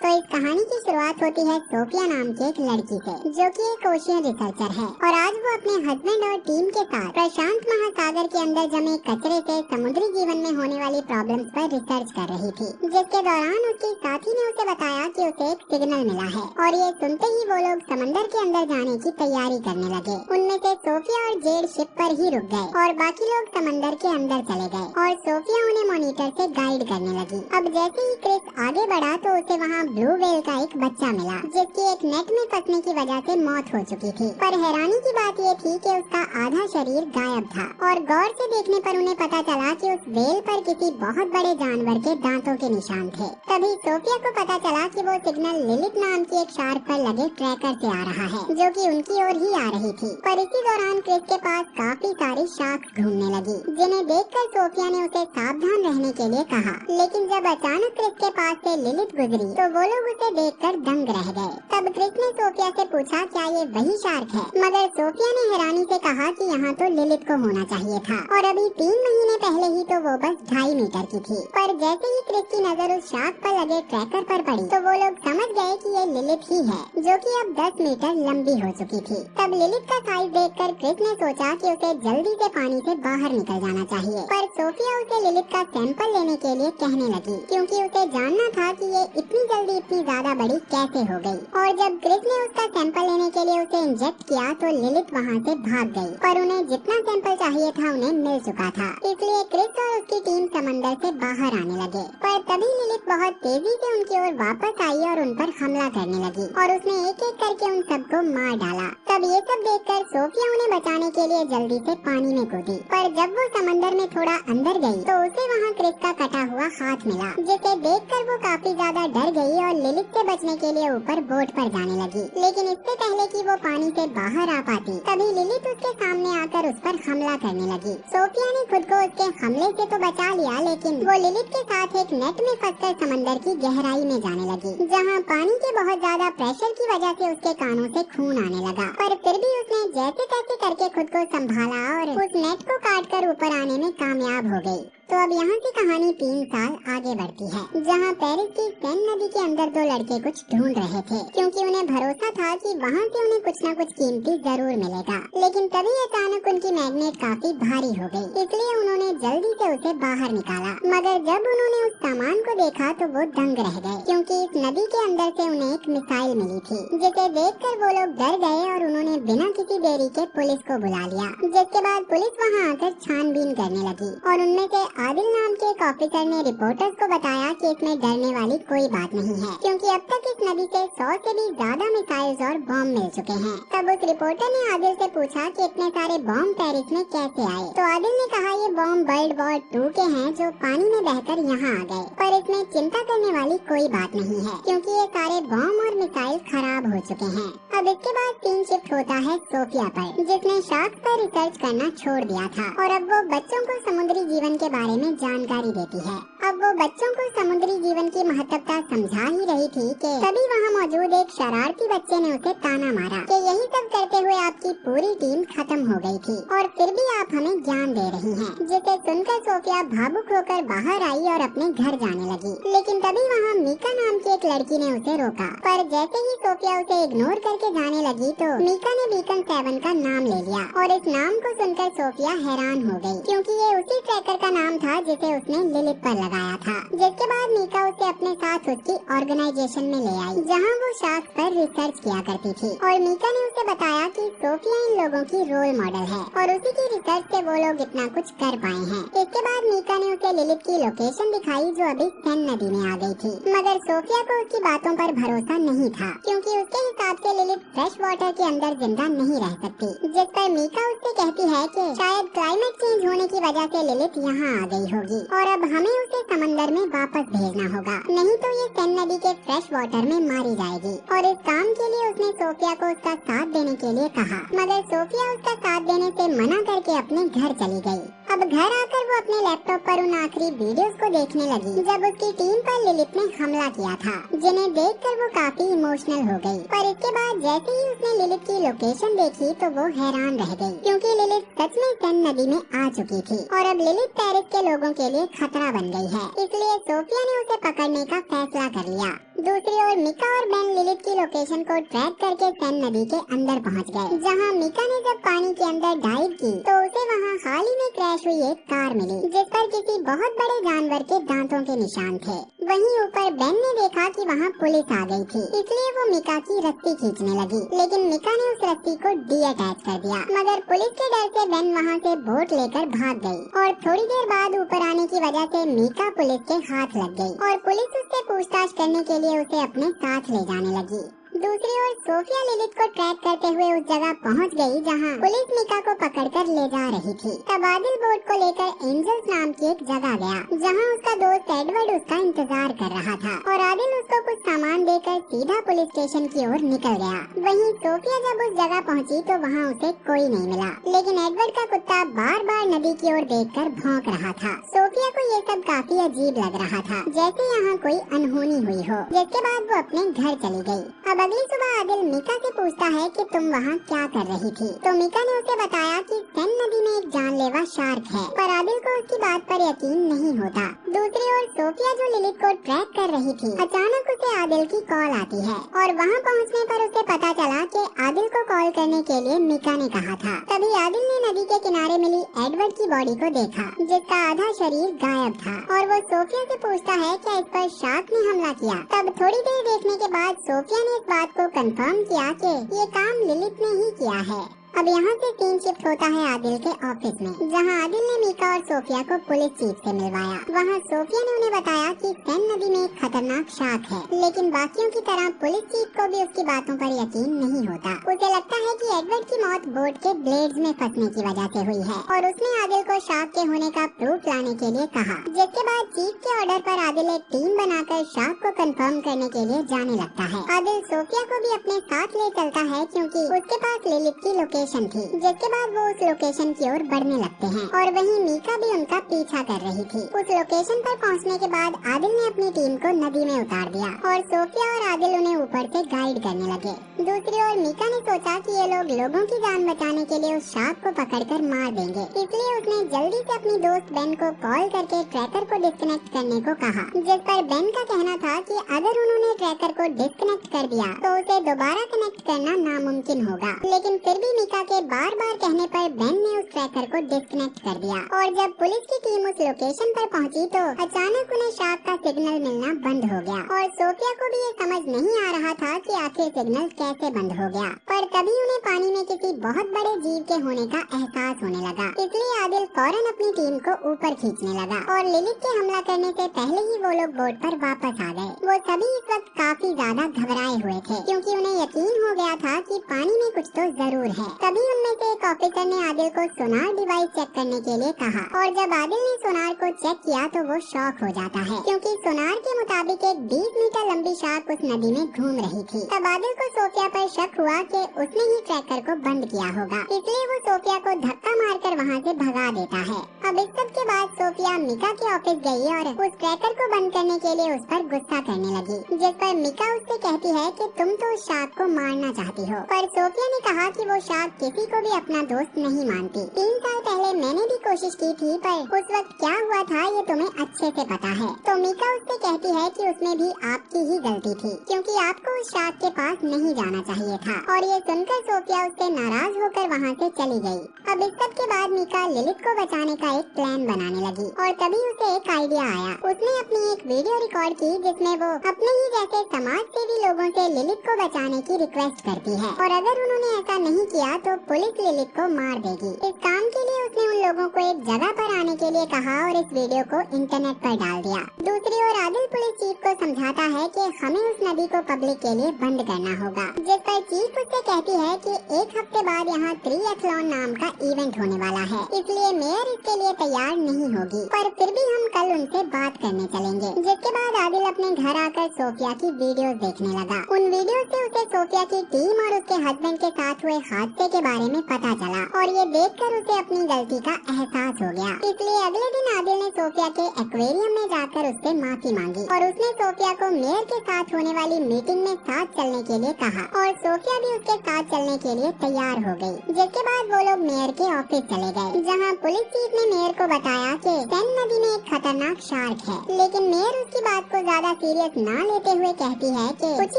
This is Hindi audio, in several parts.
तो इस कहानी की शुरुआत होती है सोफिया नाम की एक लड़की से, जो कि एक ओशियन रिसर्चर है और आज वो अपने हस्बैंड और टीम के साथ प्रशांत महासागर के अंदर जमे कचरे से समुद्री जीवन में होने वाली प्रॉब्लम्स पर रिसर्च कर रही थी, जिसके दौरान उसके साथी ने उसे बताया कि उसे एक सिग्नल मिला है और ये सुनते ही वो लोग समंदर के अंदर जाने की तैयारी करने लगे। उनमें से सोफिया और जेड शिप पर ही रुक गए और बाकी लोग समंदर के अंदर चले गए और सोफिया उन्हें मॉनिटर से गाइड करने लगी। अब जैसे ही क्रिस आगे बढ़ा तो उसे वहाँ ब्लू व्हेल का एक बच्चा मिला, जिसकी एक नेट में फंसने की वजह से मौत हो चुकी थी। पर हैरानी की बात ये थी कि उसका आधा शरीर गायब था और गौर से देखने पर उन्हें पता चला कि उस व्हेल पर किसी बहुत बड़े जानवर के दांतों के निशान थे। तभी सोफिया को पता चला कि वो सिग्नल लिलित नाम की एक शार्क पर लगे ट्रैकर से आ रहा है, जो कि उनकी ओर ही आ रही थी। पर इसी दौरान क्रिस के पास काफी सारी शार्क्स घूमने लगी, जिन्हें देखकर सोफिया ने उसे सावधान रहने के लिए कहा। लेकिन जब अचानक क्रिस के पास से लिलित गुजरी तो वो लोग उसे देखकर दंग रह गए। तब क्रिस ने सोफिया से पूछा क्या ये वही शार्क है, मगर सोफिया ने हैरानी से कहा कि यहाँ तो लिलित को होना चाहिए था और अभी 3 महीने पहले ही तो वो बस 2.5 मीटर की थी। पर जैसे ही क्रिस की नजर उस शार्क पर लगे ट्रैकर पर पड़ी तो वो लोग समझ गए कि ये लिलित ही है, जो कि अब 10 मीटर लंबी हो चुकी थी। तब लिलित का साइज देखकर क्रिस ने सोचा कि उसे जल्दी से पानी से बाहर निकल जाना चाहिए। पर सोफिया उसे लिलित का सैंपल लेने के लिए कहने लगी, क्योंकि उसे जानना था कि ये इतनी जल्दी इतनी ज्यादा बड़ी कैसे हो गई। और जब क्रिस ने उसका सैंपल लेने के लिए उसे इंजेक्ट किया तो लिलित वहाँ से भाग गई। पर उन्हें जितना सैंपल चाहिए था उन्हें मिल चुका था, इसलिए क्रिस और उसकी टीम समंदर से बाहर आने लगे। पर तभी लिलित बहुत तेजी से उनकी ओर वापस आई और उन पर हमला करने लगी और उसने एक एक करके उन सबको मार डाला। तब ये सब देखकर सोफिया उन्हें बचाने के लिए जल्दी से पानी में कूदी। पर जब वो समंदर में थोड़ा अंदर गई तो उसे वहाँ क्रिस का कटा हुआ हाथ मिला, जिसे देखकर वो काफी ज्यादा डर गई और लिलित से बचने के लिए ऊपर बोट पर जाने लगी। लेकिन इससे पहले कि वो पानी से बाहर आ पाती तभी लिलित उसके सामने आकर उस पर हमला करने लगी। सोफिया ने खुद को उसके हमले से तो बचा लिया, लेकिन वो लिलित के साथ एक नेट में फंसकर समंदर की गहराई में जाने लगी, जहाँ पानी के बहुत ज्यादा प्रेशर की वजह से उसके कानों से खून आने लगा। पर फिर भी उसने जैसे तैसे करके खुद को संभाला और उस नेट को काटकर ऊपर आने में कामयाब हो गई। तो अब यहाँ से कहानी 3 साल आगे बढ़ती है, जहाँ पेरिस की सेन नदी के अंदर 2 लड़के कुछ ढूंढ रहे थे, क्योंकि उन्हें भरोसा था कि वहाँ से उन्हें कुछ न कुछ कीमती जरूर मिलेगा। लेकिन तभी अचानक उनकी मैग्नेट काफी भारी हो गई, इसलिए उन्होंने जल्दी से उसे बाहर निकाला। मगर जब उन्होंने उस सामान को देखा तो वो दंग रह गए, क्योंकि इस नदी के अंदर से उन्हें एक मिसाइल मिली थी, जिसे देखकर वो लोग डर गए और उन्होंने बिना किसी देरी के पुलिस को बुला लिया। जिसके बाद पुलिस वहाँ आकर छानबीन करने लगी और उनमें से आदिल नाम के एक ऑफिसर ने रिपोर्टर्स को बताया कि इसमें डरने वाली कोई बात नहीं है, क्योंकि अब तक इस नदी से 100 से भी ज्यादा मिसाइल्स और बॉम्ब मिल चुके हैं। तब उस रिपोर्टर ने आदिल से पूछा कि इतने सारे बॉम्ब पेरिस में कैसे आए। तो आदिल ने कहा ये बॉम्ब वर्ल्ड वॉर 2 के हैं, जो पानी में बहकर यहाँ आ गए। पर इसमें चिंता करने वाली कोई बात नहीं है, क्योंकि ये सारे बॉम्ब और मिसाइल खराब हो चुके हैं। अब इसके बाद सीन शिफ्ट होता है सोफिया पर, जिसने शार्क पर रिसर्च करना छोड़ दिया था और अब वो बच्चों को समुद्री जीवन के बारे में जानकारी देती है। अब वो बच्चों को समुद्री जीवन की महत्वता समझा ही रही थी कि तभी वहाँ मौजूद एक शरारती बच्चे ने उसे ताना मारा कि यही सब करते हुए आपकी पूरी टीम खत्म हो गई थी और फिर भी आप हमें ज्ञान दे रही हैं। जिसे सुनकर सोफिया भावुक होकर बाहर आई और अपने घर जाने लगी। लेकिन तभी वहाँ मीका नाम की एक लड़की ने उसे रोका। पर जैसे ही सोफिया उसे इग्नोर करके जाने लगी तो मीका ने बीकन 7 का नाम ले लिया और इस नाम को सुनकर सोफिया हैरान हो गई, क्योंकि ये उसी ट्रैकर का नाम था जिसे उसने लिलित पर लगाया था। जिसके बाद मीका उसे अपने साथ उसकी ऑर्गेनाइजेशन में ले आई, जहाँ वो शार्क पर रिसर्च किया करती थी और मीका ने उसे बताया कि सोफिया इन लोगों की रोल मॉडल है और उसी की रिसर्च से वो लोग इतना कुछ कर पाए हैं। इसके बाद मीका ने उसे लिलित की लोकेशन दिखाई, जो अभी सेन नदी में आ गई थी। मगर सोफिया को उसकी बातों पर भरोसा नहीं था, क्योंकि उसके हिसाब से लिलित फ्रेश वाटर के अंदर जिंदा नहीं रह सकती। जिस पर मीका उससे कहती है कि शायद क्लाइमेट चेंज होने की वजह से लिलित यहाँ आ गई होगी और अब हमें उसे समंदर में वापस भेजना होगा, नहीं तो ये सेन नदी के फ्रेश वाटर में मारी जाएगी। और इस काम के लिए उसने सोफिया को उसका साथ देने के लिए कहा, मगर सोफिया उसका साथ देने से मना करके अपने घर चली गई। अब घर आकर वो अपने लैपटॉप पर उन आखिरी वीडियोस को देखने लगी जब उसकी टीम पर लिलित ने हमला किया था, जिन्हें देखकर वो काफी इमोशनल हो गई। पर इसके बाद जैसे ही उसने लिलित की लोकेशन देखी तो वो हैरान रह गई, क्योंकि लिलित सच में सेन नदी में आ चुकी थी और अब लिलित पेरिस के लोगों के लिए खतरा बन गई है। इसलिए सोफिया ने उसे पकड़ने का फैसला कर लिया। दूसरी ओर मिका और बेन लिलिथ की लोकेशन को ट्रैक करके सेन नदी के अंदर पहुंच गए, जहां मिका ने जब पानी के अंदर डाइव की तो उसे वहां हाल ही में क्रैश हुई एक कार मिली, जिस पर किसी बहुत बड़े जानवर के दांतों के निशान थे। वहीं ऊपर बेन ने देखा कि वहां पुलिस आ गई थी, इसलिए वो मिका की रस्सी खींचने लगी, लेकिन मिका ने उस रस्सी को डीअटैच कर दिया। मगर पुलिस के डर से बेन वहां से बोट लेकर भाग गई और थोड़ी देर बाद ऊपर आने की वजह से मिका पुलिस के हाथ लग गई और पुलिस उससे पूछताछ करने के लिए उसे अपने साथ ले जाने लगी। दूसरी ओर सोफिया लिलिथ को ट्रैक करते हुए उस जगह पहुंच गई जहां पुलिस मिका को पकड़कर ले जा रही थी। तब आदिल बोट को लेकर एंजल्स नाम की एक जगह गया, जहां उसका दोस्त एडवर्ड उसका इंतजार कर रहा था और आदिल उसको कुछ सामान देकर सीधा पुलिस स्टेशन की ओर निकल गया। वहीं सोफिया जब उस जगह पहुंची तो वहां उसे कोई नहीं मिला, लेकिन एडवर्ड का कुत्ता बार बार नदी की ओर देखकर भौंक रहा था। सोफिया को ये सब काफी अजीब लग रहा था, जैसे यहाँ कोई अनहोनी हुई हो, जिसके बाद वो अपने घर चली गयी। अब अगली सुबह आदिल मिका से पूछता है कि तुम वहाँ क्या कर रही थी, तो मिका ने उसे बताया कि सेन नदी में एक जानलेवा शार्क है, पर आदिल को उसकी बात पर यकीन नहीं होता। दूसरी ओर सोफिया जो लिलिथ को ट्रैक कर रही थी, अचानक उसे आदिल की कॉल आती है और वहाँ पहुँचने पर उसे पता चला कि आदिल को कॉल करने के लिए मिका ने कहा था। तभी आदिल ने नदी के किनारे मिली एडवर्ड की बॉडी को देखा, जिसका आधा शरीर गायब था, और वो सोफिया से पूछता है क्या इस पर शार्क ने हमला किया। तब थोड़ी देर देखने के बाद सोफिया ने इस बात को कंफर्म किया कि ये काम लिलिथ ने ही किया है। अब यहाँ से सीन शिफ्ट होता है आदिल के ऑफिस में, जहाँ आदिल ने मिका और सोफिया को पुलिस चीफ से मिलवाया। वहाँ सोफिया ने उन्हें बताया कि सेन नदी में एक खतरनाक शार्क है, लेकिन बाकियों की तरह पुलिस चीफ को भी उसकी बातों पर यकीन नहीं होता। उसे लगता है कि एडवर्ड की मौत बोट के ब्लेड्स में फंसने की वजह से हुई है और उसने आदिल को शार्क के होने का प्रूफ लाने के लिए कहा, जिसके बाद चीफ के ऑर्डर पर आदिल एक टीम बनाकर शार्क को कंफर्म करने के लिए जाने लगता है। आदिल सोफिया को भी अपने साथ ले चलता है क्योंकि उसके पास लिलिथ की लोकेशन थी, जिसके बाद वो उस लोकेशन की ओर बढ़ने लगते हैं और वहीं मिका भी उनका पीछा कर रही थी। उस लोकेशन पर पहुंचने के बाद आदिल ने अपनी टीम को नदी में उतार दिया और सोफिया और आदिल उन्हें ऊपर से गाइड करने लगे। दूसरी ओर मिका ने सोचा कि ये लोग लोगों की जान बचाने के लिए उस शार्क को पकड़कर मार देंगे, इसलिए उसने जल्दी से अपनी दोस्त बेन को कॉल करके ट्रैकर को डिस्कनेक्ट करने को कहा, जिस पर बेन का कहना था कि अगर उन्होंने ट्रैकर को डिस्कनेक्ट कर दिया तो उसे दोबारा कनेक्ट करना नामुमकिन होगा। लेकिन फिर भी मिका के बार बार कहने पर बेन ने उस ट्रैकर को डिस्कनेक्ट कर दिया और जब पुलिस की टीम उस लोकेशन पर पहुंची तो अचानक उन्हें शार्क का सिग्नल मिलना बंद हो गया और सोफिया को भी ये समझ नहीं आ रहा था कि आखिर सिग्नल कैसे बंद हो गया। पर तभी उन्हें पानी में किसी बहुत बड़े जीव के होने का एहसास होने लगा, इसलिए आदिल फौरन अपनी टीम को ऊपर खींचने लगा और लिलिथ के हमला करने से पहले ही वो लोग बोट पर वापस आ गए। वो सभी इस वक्त काफी ज्यादा घबराए हुए थे क्योंकि उन्हें यकीन हो गया था कि पानी में कुछ तो जरूर है। तभी उनमें से एक ऑफिसर ने आदिल को सोनार डिवाइस चेक करने के लिए कहा और जब आदिल ने सोनार को चेक किया तो वो शॉक हो जाता है क्योंकि सोनार के मुताबिक एक 20 मीटर लंबी शार्क उस नदी में घूम रही थी। तब आदिल को सोफिया पर शक हुआ कि उसने ही ट्रैकर को बंद किया होगा, इसलिए वो सोफिया को धक्का मारकर वहाँ से भगा देता है। अब इस सब के बाद सोफिया मिका के ऑफिस गई और उस ट्रैकर को बंद करने के लिए उस पर गुस्सा करने लगी, जिस पर मिका उससे कहती है कि तुम तो उस शार्क को मारना चाहती हो। पर सोफिया ने कहा कि वो शार्क किसी को भी अपना दोस्त नहीं मानती। 3 साल पहले मैंने भी कोशिश की थी, पर उस वक्त क्या हुआ था ये तुम्हें अच्छे से पता है। तो मिका उससे कहती है कि उसमें भी आपकी ही गलती थी क्योंकि आपको उस शार्क के पास नहीं जाना चाहिए था। और ये सुनकर सोफिया उससे नाराज होकर वहाँ से चली गई। अब इस सब के बाद मिका लिलिथ को बचाने का एक प्लान बनाने लगी और तभी उसे एक आइडिया आया। उसने अपनी एक वीडियो रिकॉर्ड की जिसमें वो अपने ही जैसे समाज सेवी लोगों से लिलिथ को बचाने की रिक्वेस्ट करती है और अगर उन्होंने ऐसा नहीं किया तो पुलिस लिलिथ को मार देगी। इस काम के लिए उसने उन लोगों को एक जगह पर आने के लिए कहा और इस वीडियो को इंटरनेट पर डाल दिया। दूसरी ओर आदिल पुलिस चीफ को समझाता है कि हमें उस नदी को पब्लिक के लिए बंद करना होगा, जिस पर चीफ उससे कहती है कि एक हफ्ते बाद यहाँ ट्रिएथलॉन नाम का इवेंट होने वाला है, इसलिए मेयर इसके लिए तैयार नहीं होगी, पर फिर भी हम कल उनसे बात करने चलेंगे। जिसके बाद आदिल अपने घर आकर सोफिया की वीडियोस देखने लगा। उन वीडियो से उसे सोफिया की टीम और उसके हस्बैंड के साथ हुए हादसे के बारे में पता चला और ये देखकर उसे अपनी गलती का एहसास हो गया। इसलिए अगले दिन आदिल ने सोफिया के एक्वेरियम में जाकर उससे माफी मांगी और उसने सोफिया को मेयर के साथ होने वाली मीटिंग में साथ चलने के लिए कहा और सोफिया भी उसके साथ चलने के लिए तैयार हो गई। जिसके बाद वो लोग मेयर के ऑफिस चले गए, जहाँ पुलिस चीफ ने मेयर को बताया कि सेन नदी में एक खतरनाक शार्क है। लेकिन मेयर उसकी बात को ज्यादा सीरियस न लेते हुए कहती है कि कुछ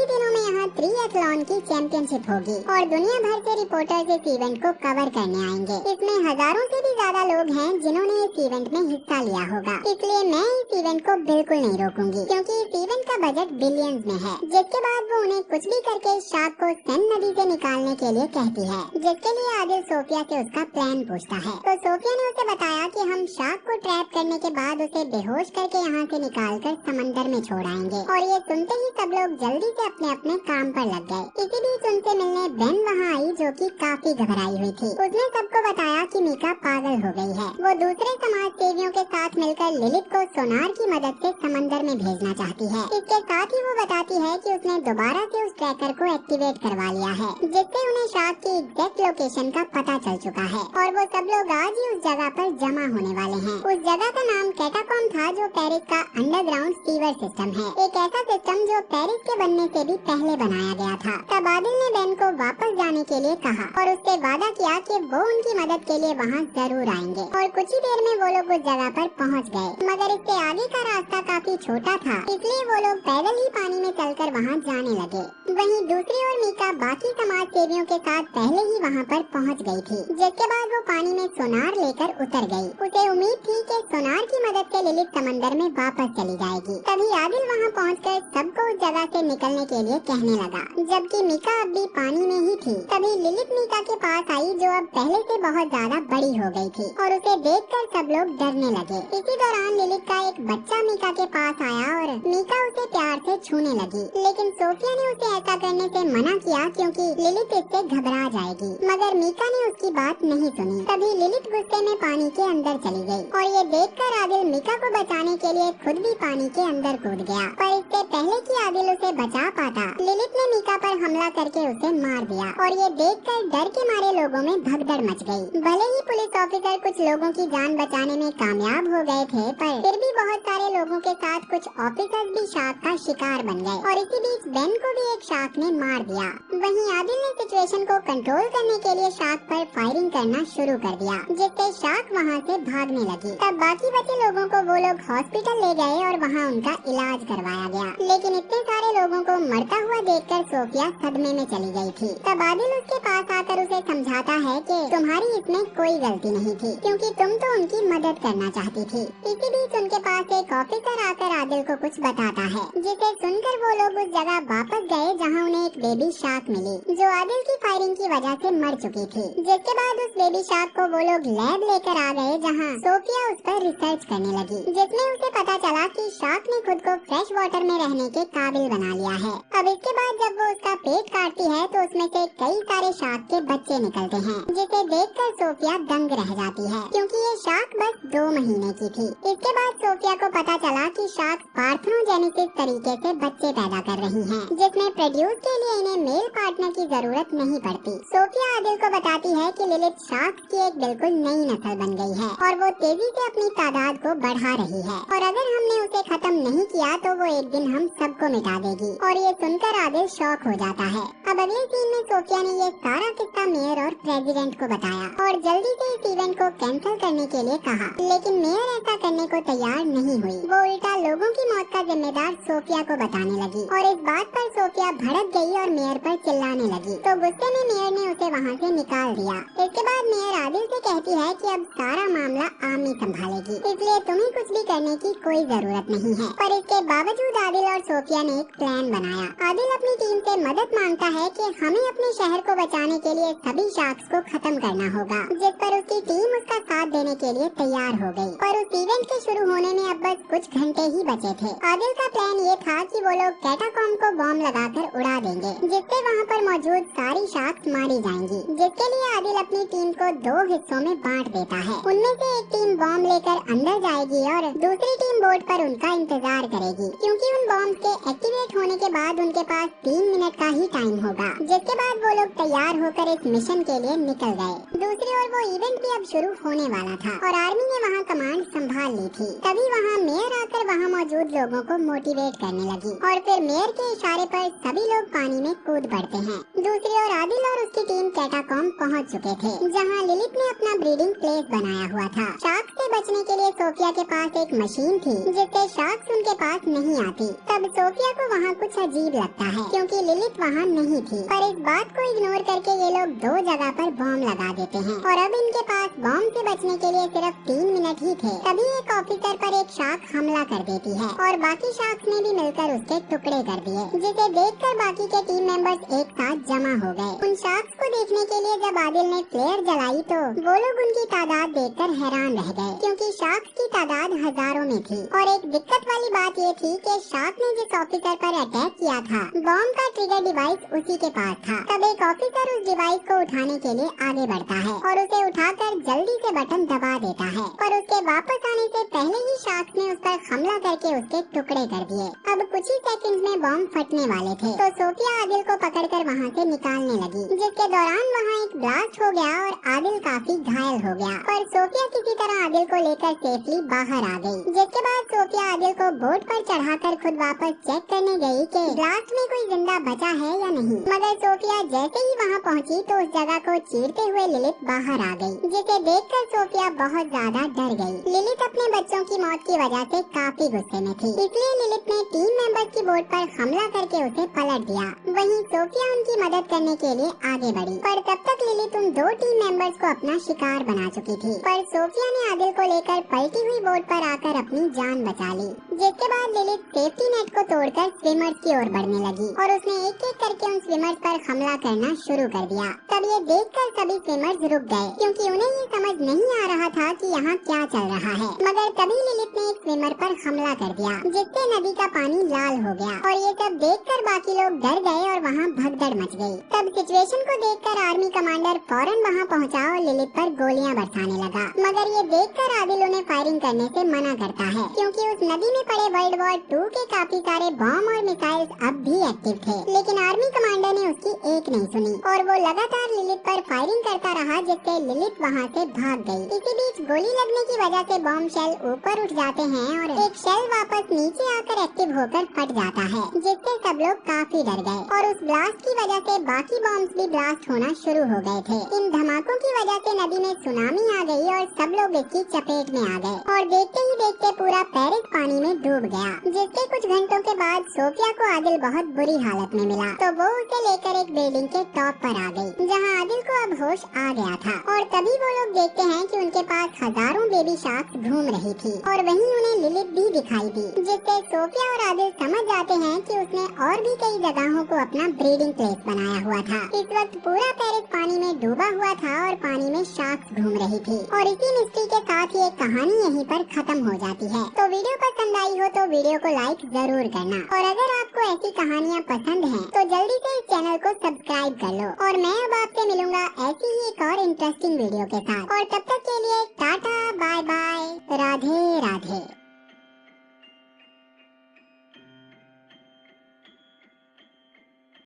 ही दिनों में यहाँ ट्रिएथलॉन की चैंपियनशिप होगी और दुनिया भर से रिपोर्टर्स इस इवेंट को कवर करने आएंगे। इसमें हजारों से भी ज्यादा लोग हैं जिन्होंने इस इवेंट में हिस्सा लिया होगा, इसलिए मैं इस इवेंट को बिल्कुल नहीं रोकूंगी क्योंकि इस इवेंट का बजट बिलियंस में है। जिसके बाद वो उन्हें कुछ भी करके शार्क को सेन नदी से निकालने के लिए कहती है, जिसके लिए आदिल सोफिया से उसका प्लान पूछता है। तो सोफिया ने उसे बताया कि हम शार्क को ट्रैप करने के बाद उसे बेहोश करके यहाँ से निकालकर समंदर में छोड़ आएंगे। और ये सुनते ही सब लोग जल्दी से अपने अपने काम पर लग गए। इसी बीच उनसे मिलने बेन वहाँ आई, जो कि काफी घबराई हुई थी। उसने सबको बताया कि मीका पागल हो गई है। वो दूसरे समाज सेवियों के साथ मिलकर लिलित को सोनार की मदद से समंदर में भेजना चाहती है। इसके साथ ही वो बताती है कि उसने दोबारा से उस ट्रैकर को एक्टिवेट करवा लिया है, जिससे उन्हें शार्क की एग्जैक्ट लोकेशन का पता चल चुका है और वो सब लोग आज ही उस जगह पर जमा होने वाले हैं। उस जगह का नाम कैटाकॉम्ब था, जो पेरिस का अंडरग्राउंड सीवर सिस्टम है, एक ऐसा सिस्टम जो पेरिस के बनने से भी पहले बनाया गया था। तब आदिल ने बेन को वापस जाने के लिए कहा और उससे वादा किया कि वो उनकी मदद के लिए वहाँ जरूर आएंगे। और कुछ ही देर में वो लोग उस जगह पर पहुँच गए, मगर इससे आगे का रास्ता काफी छोटा था, इसलिए वो लोग पैदल ही पानी में चलकर वहाँ जाने लगे। वहीं दूसरी ओर मीका बाकी समाज सेवियों के साथ पहले ही वहाँ पर पहुँच गई थी। जिसके बाद वो पानी में सोनार लेकर उतर गई। उसे उम्मीद थी कि सोनार की मदद से लिलित समंदर में वापस चली जाएगी। तभी आदिल वहाँ पहुँचकर सबको उस जगह से निकलने के लिए कहने लगा, जबकि मीका अब भी पानी में ही थी। तभी लिलित मीका के पास आई, जो अब पहले से बहुत ज्यादा बड़ी हो गई थी और उसे देखकर सब लोग डरने लगे। इसी दौरान लिलित का एक बच्चा मीका के पास आया और मीका उसे प्यार से छूने लगी, लेकिन सोफिया ने उसे ऐसा करने से मना किया क्योंकि लिलित इससे घबरा जाएगी। मगर मीका ने उसकी बात नहीं सुनी। तभी लिलित गुस्से में पानी के अंदर चली गई और ये देखकर आदिल मीका को बचाने के लिए खुद भी पानी के अंदर कूद गया। पर इससे पहले कि आदिल उसे बचा पाता, लिलित ने मीका पर हमला करके उसे मार दिया और ये देखकर डर के मारे लोगों में भगदड़ मच गई। भले ही पुलिस ऑफिसर कुछ लोगों की जान बचाने में कामयाब हो गए थे, पर फिर भी बहुत सारे लोगों के साथ कुछ ऑफिसर्स भी शार्क का शिकार बन गए और इसी बीच बेन को भी एक शार्क ने मार दिया। वहीं आदिल ने सिचुएशन को कंट्रोल करने के लिए शार्क पर फायरिंग करना शुरू कर दिया, जिससे शार्क वहाँ से भागने लगी। तब बाकी बचे लोगों को वो लोग हॉस्पिटल ले गए और वहाँ उनका इलाज करवाया गया। लेकिन इतने सारे लोगों को मरता हुआ देखकर सोफिया सदमे में चली गई थी। तब आदिल उसके पास आकर उसे समझाता है कि तुम्हारी इसमें कोई गलती नहीं थी, क्योंकि तुम तो उनकी मदद करना चाहती थी। इसी बीच उनके पास एक ऑफिसर आकर आदिल को कुछ बताता है, जिसे सुनकर वो लोग उस जगह वापस गए जहाँ उन्हें एक बेबी शार्क मिली, जो आदिल की फायरिंग की वजह से मर चुकी थी। जिसके बाद उस बेबी शार्क को वो लोग लैब लेकर आ गए, जहाँ सोफिया उस पर रिसर्च करने लगी, जिसमें उसे पता चला कि शार्क ने खुद को फ्रेश वाटर में रहने के काबिल बना लिया है। अब इसके बाद जब वो उसका पेट काटती है तो उसमें से कई सारे शार्क के बच्चे निकलते हैं, जिसे देखकर सोफिया दंग रह जाती है, क्योंकि ये शार्क बस 2 महीने की थी। इसके बाद सोफिया को पता चला कि शार्क पार्थेनोजेनेसिस तरीके से बच्चे पैदा कर रही हैं, जिसमें प्रोड्यूस के लिए इन्हें मेल पार्टनर की जरूरत नहीं पड़ती। सोफिया आदिल को बताती है कि लिलित शार्क की एक बिल्कुल नई नस्ल बन गई है और वो तेजी से अपनी तादाद को बढ़ा रही है और अगर हमने उसे खत्म नहीं किया तो वो एक दिन हम सबको मिटा देगी। और ये सुनकर आदिल शॉक हो जाता है। अब अगले सीन में सोफिया ने ये सारा किस्सा मेयर और प्रेसिडेंट को बताया और जल्दी से इस इवेंट को कैंसिल करने के लिए कहा, लेकिन मेयर ऐसा करने को तैयार नहीं हुई। वो उल्टा लोगों की मौत का जिम्मेदार सोफिया को बताने लगी और इस बात पर सोफिया भड़क गई और मेयर पर चिल्लाने लगी। तो गुस्से में मेयर ने उसे वहाँ से निकाल दिया। इसके बाद मेयर आदिल से कहती है कि अब सारा मामला आमी संभालेगी, इसलिए तुम्हें कुछ भी करने की कोई जरूरत नहीं है। पर इसके बावजूद आदिल और सोफिया ने एक प्लान बनाया। आदिल अपनी टीम से मदद मांगता है कि हमें अपने शहर को बचाने के लिए सभी शार्क्स को खत्म करना होगा, जिस पर उसकी टीम उसका साथ देने के लिए तैयार हो गई। पर उस इवेंट के शुरू होने में अब बस कुछ घंटे ही बचे थे। आदिल का प्लान ये था कि वो लोग कैटाकॉम्ब को बॉम्ब लगाकर उड़ा देंगे, जिससे वहाँ पर मौजूद सारी शार्क्स मारी जाएंगी, जिसके लिए आदिल अपनी टीम को 2 हिस्सों में बांट देता है। उनमें से एक टीम बॉम्ब लेकर अंदर जाएगी और दूसरी टीम बोट पर उनका इंतजार करेगी, क्योंकि उन बॉम्ब के एक्टिवेट होने के बाद उनके पास 3 मिनट का ही टाइम होगा। जिसके बाद वो लोग तैयार होकर इस मिशन के लिए निकल गए। दूसरी ओर वो प्रेजेंट भी अब शुरू होने वाला था और आर्मी ने वहाँ कमांड संभाल ली थी। तभी वहाँ मेयर आकर वहाँ मौजूद लोगों को मोटिवेट करने लगी और फिर मेयर के इशारे पर सभी लोग पानी में कूद पड़ते हैं। दूसरी ओर आदिल और उसकी टीम कैटाकॉम्ब पहुँच चुके थे, जहाँ लिलित ने अपना ब्रीडिंग प्लेस बनाया हुआ था। शार्क से बचने के लिए सोफिया के पास एक मशीन थी जिससे शार्क उनके पास नहीं आती। तब सोफिया को वहाँ कुछ अजीब लगता है क्योंकि लिलित वहाँ नहीं थी, पर इस बात को इग्नोर करके ये लोग दो जगह पर बॉम्ब लगा देते हैं और अब इनके पास बॉम्ब से बचने के लिए सिर्फ 3 मिनट ही थे। तभी एक ऑफिसर पर एक शार्क हमला कर देती है और बाकी शार्क्स ने भी मिलकर उसके टुकड़े कर दिए, जिसे देखकर बाकी के टीम मेंबर्स एक साथ जमा हो गए। उन शार्क्स को देखने के लिए जब आदिल ने फ्लेयर जलाई तो वो लोग उनकी तादाद देखकर हैरान रह गए क्योंकि शार्क्स की तादाद हजारों में थी। और एक दिक्कत वाली बात ये थी कि शार्क ने जिस ऑफिसर पर अटैक किया था, बॉम्ब का ट्रिगर डिवाइस उसी के पास था। तब एक ऑफिसर उस डिवाइस को उठाने के लिए आगे बढ़ता है और उसे उठाकर जल्दी से बटन दबा देता है, पर उसके वापस आने से पहले ही शार्क ने उस पर हमला करके उसके टुकड़े कर दिए। अब कुछ ही सेकंड में बॉम्ब फटने वाले थे तो सोफिया आदिल को पकड़कर वहाँ से निकालने लगी, जिसके दौरान वहाँ एक ब्लास्ट हो गया और आदिल काफी घायल हो गया। पर सोफिया किसी तरह आदिल को लेकर सेफली बाहर आ गई, जिसके बाद सोफिया आदिल को बोट पर चढ़ाकर खुद वापस चेक करने गई कि ब्लास्ट में कोई जिंदा बचा है या नहीं। मगर सोफिया जैसे ही वहाँ पहुँची तो उस जगह को चीरते हुए लिलित बाहर आ गई, जिसे देखकर सोफिया बहुत ज्यादा डर गई। लिलित अपने बच्चों की मौत की वजह से काफी गुस्से में थी, इसलिए लिलित ने टीम मेंबर्स की बोट पर हमला करके उसे पलट दिया। वहीं सोफिया उनकी मदद करने के लिए आगे बढ़ी, पर तब तक लिलित उन दो टीम मेंबर्स को अपना शिकार बना चुकी थी। पर सोफिया ने आदिल को लेकर पलटी हुई बोट पर आकर अपनी जान बचा ली, जिसके बाद लिलित सेफ्टी नेट को तोड़कर स्विमर्स की ओर बढ़ने लगी और उसने एक एक करके उन स्विमर्स पर हमला करना शुरू कर दिया। तब ये देखकर सभी स्विमर्स रुक गए क्योंकि उन्हें ये समझ नहीं आ रहा था कि यहाँ क्या चल रहा है। मगर तभी लिलित ने एक स्विमर पर हमला कर दिया, जिससे नदी का पानी लाल हो गया और ये सब देखकर बाकी लोग डर गए और वहाँ भगदड़ मच गई। तब सिचुएशन को देखकर आर्मी कमांडर फौरन वहाँ पहुँचा और लिलित पर गोलियां बरसाने लगा। मगर ये देखकर आदिल उन्हें फायरिंग करने से मना करता है क्योंकि उस नदी में पड़े वर्ल्ड वॉर 2 के काफी सारे बॉम्ब और मिसाइल्स अब भी एक्टिव थे। लेकिन आर्मी कमांडर ने उसकी एक नहीं सुनी और वो लगातार लिलित पर फायरिंग करता रहा, जिससे लिलित वहाँ से भाग गई। इसी बीच गोली लगने की वजह से बॉम्ब शेल ऊपर उठ जाते हैं और एक शेल वापस नीचे आकर एक्टिव होकर फट जाता है, जिससे सब लोग काफी डर गए और उस ब्लास्ट की वजह से बाकी बॉम्ब्स भी ब्लास्ट होना शुरू हो गए थे। इन धमाकों की वजह से नदी में सुनामी आ गई और सब लोग इसकी चपेट में आ गए और देखते ही देखते पूरा पेरिस पानी में डूब गया, जिसके कुछ घंटों के बाद सोफिया को आदिल बहुत बुरी हालत में मिला तो वो उसे लेकर एक बिल्डिंग के टॉप पर आ गई, जहाँ आदिल को अब होश आ गया था। और तभी वो लोग देखते हैं कि उनके पास हजारों बेबी शार्क्स घूम रही थी और वहीं उन्हें लिलित भी दिखाई दी, जिससे सोफिया और आदिल समझ जाते हैं कि उसने और भी कई जगहों को अपना ब्रीडिंग प्लेस बनाया हुआ था। इस वक्त पूरा पेरिस पानी में डूबा हुआ था और पानी में शार्क्स घूम रही थी और इसी मिस्ट्री के साथ ये कहानी यहीं पर खत्म हो जाती है। तो वीडियो पसंद आई हो तो वीडियो को लाइक जरूर करना और अगर आपको ऐसी कहानियाँ पसंद हैं तो जल्दी से इस चैनल को सब्सक्राइब कर लो और मैं अब आपसे मिलूंगा ऐसी ही एक और इंटरेस्टिंग वीडियो के साथ। और तब तक के लिए tata bye bye, Radhe Radhe.